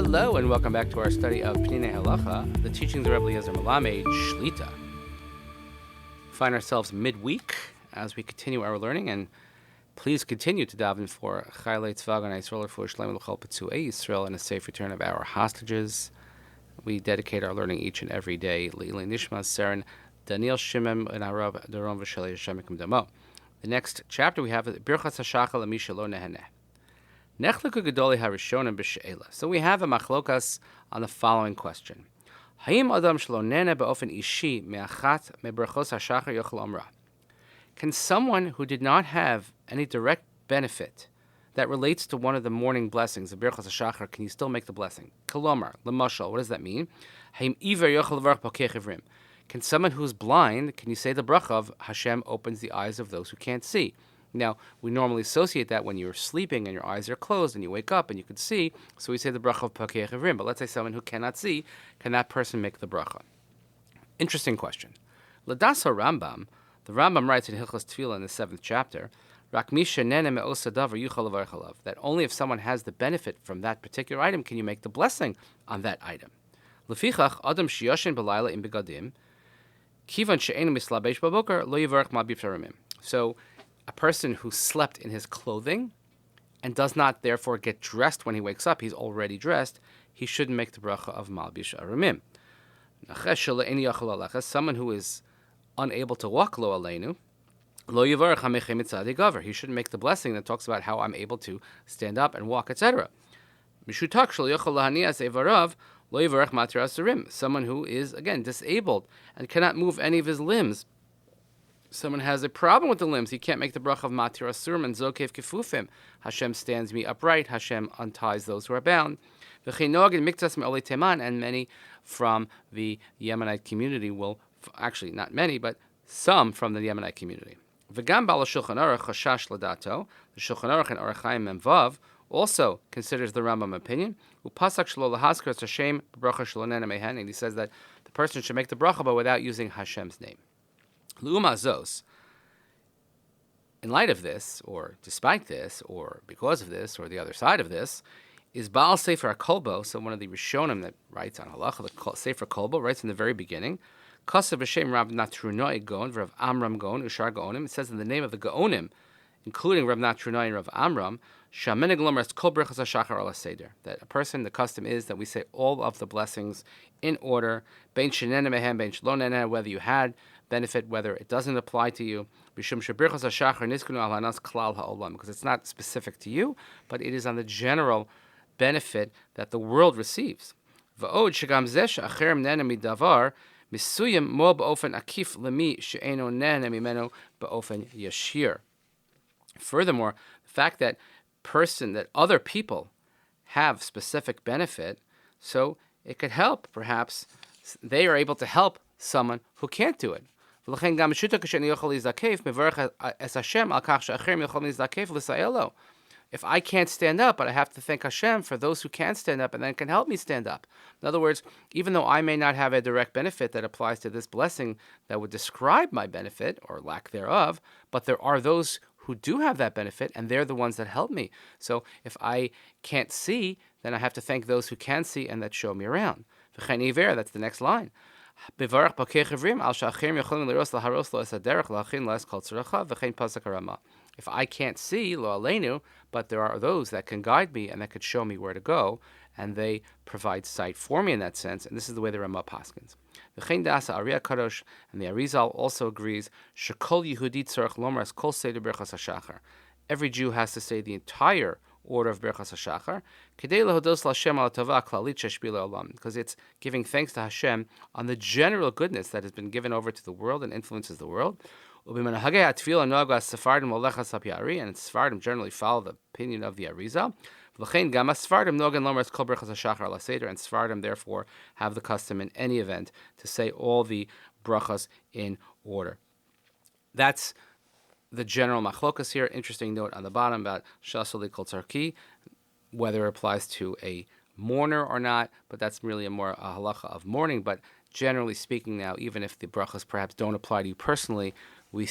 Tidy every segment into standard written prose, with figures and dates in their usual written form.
Hello and welcome back to our study of Peninei Halacha, the teachings of Rav Yogev Cohen, Shlita. We find ourselves midweek as we continue our learning, and please continue to daven for Chaylei Tzvagan Yisrael for Shleim L'chol Petzuei Yisrael and a safe return of our hostages. We dedicate our learning each and every day. Le'ilei Nishmat Seren Daniel Shimem and Arav Doron V'Shalei Hashem Yikum Damo. The next chapter we have is Birchas HaShachar L'mi Shelo Neheneh. Nechleku Gedolei HaRishonim B'She'ela. So we have a machlokas on the following question: Hayim Adam Shelo Neneh Be'ofen Ishi Me'achat Me'Berchos HaShachar Yochel Omra. Can someone who did not have any direct benefit that relates to one of the morning blessings of Birchos HaShachar, can you still make the blessing? Kolomar, L'mashal, what does that mean? Hayim Iver Yochel Levarach B'Kei Chivrim. Can someone who's blind, can you say the bracha of Hashem opens the eyes of those who can't see? Now, we normally associate that when you're sleeping and your eyes are closed and you wake up and you can see, so we say the bracha of Pakei Chivrim. But let's say someone who cannot see, can that person make the bracha? Interesting question. L'dasa Rambam, the Rambam writes in Hilchos Tefillah in the 7th chapter, Rak mi she'neneh me'osa davar yuchal levarach alav, that only if someone has the benefit from that particular item can you make the blessing on that item. Lefichach adam sheyoshen b'layla im begadim, kivan she'enu mislabesh b'boker lo yivarach ma b'psharimim. So, a person who slept in his clothing and does not therefore get dressed when he wakes up, he's already dressed, he shouldn't make the bracha of Malbish Aramim. Someone who is unable to walk lo aleinu, lo yivarach hamechem mitzadei gaver. He shouldn't make the blessing that talks about how I'm able to stand up and walk, etc. Mishutak shel yochel lahanias evarav lo yivarach matir asurim. Someone who is, again, disabled and cannot move any of his limbs. Someone has a problem with the limbs. He can't make the bracha of Matir Asurim and Zokev Kefufim. Hashem stands me upright. Hashem unties those who are bound. And many from the Yemenite community will, actually not many, but some from the Yemenite community. V'gam ba'al Shulchan Aruch chashash l'dato. The Shulchan Aruch and Orach Chaim Memvav also considers the Rambam opinion. Upasak shelo lahaskar Hashem bracha shelo neneh mehen, and he says that the person should make the bracha but without using Hashem's name. L'uma zos, in light of this, or despite this, or because of this, or the other side of this, is Baal Sefer HaKolbo, so one of the Rishonim that writes on Halacha, the Sefer Kolbo, writes in the very beginning, Kasav B'Shem Rav Natrunoi Gaon, Rav Amram Gaon, Ushar Gaonim. It says in the name of the Gaonim, including Rav Natrunoi and Rav Amram, Shamenig Lomer Kol Berachas HaShachar Ala Seder, that a person, the custom is that we say all of the blessings in order, Bein Sheneneh Mehem, Bein Shelo Neneh, whether you had benefit, whether it doesn't apply to you, because it's not specific to you, but it is on the general benefit that the world receives. Furthermore, the fact that other people have specific benefit, so it could help, perhaps they are able to help someone who can't do it. If I can't stand up, but I have to thank Hashem for those who can stand up and then can help me stand up. In other words, even though I may not have a direct benefit that applies to this blessing that would describe my benefit or lack thereof, but there are those who do have that benefit and they're the ones that help me. So if I can't see, then I have to thank those who can see and that show me around. That's the next line. If I can't see, lo aleinu, but there are those that can guide me and that could show me where to go, and they provide sight for me in that sense, and this is the way the Ramah paskins. And the Arizal also agrees, every Jew has to say the entire order of Birchas HaShachar, because it's giving thanks to Hashem on the general goodness that has been given over to the world and influences the world. And Sephardim generally follow the opinion of the Arizal. And Sephardim therefore have the custom in any event to say all the brachas in order. That's the general machlokas here. Interesting note on the bottom about shasoli kol tzarki, whether it applies to a mourner or not, but that's really a halacha of mourning. But generally speaking now, even if the brachas perhaps don't apply to you personally, the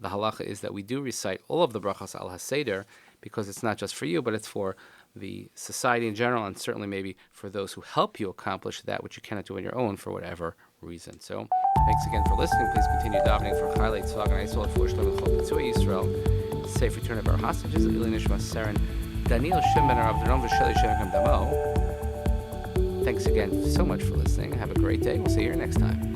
halacha is that we do recite all of the brachas al haseder, because it's not just for you, but it's for the society in general, and certainly maybe for those who help you accomplish that which you cannot do on your own for whatever reason. So, thanks again for listening. Please continue davening for Chaylei Tzvah Haganah Yisrael, for Shlomo Chol Pitzui Yisrael, safe return of our hostages, Eli Nishmat Seren Daniel Shem Ben Arav Deron V'Sheli Shem Damo. Thanks again so much for listening. Have a great day. We'll see you here next time.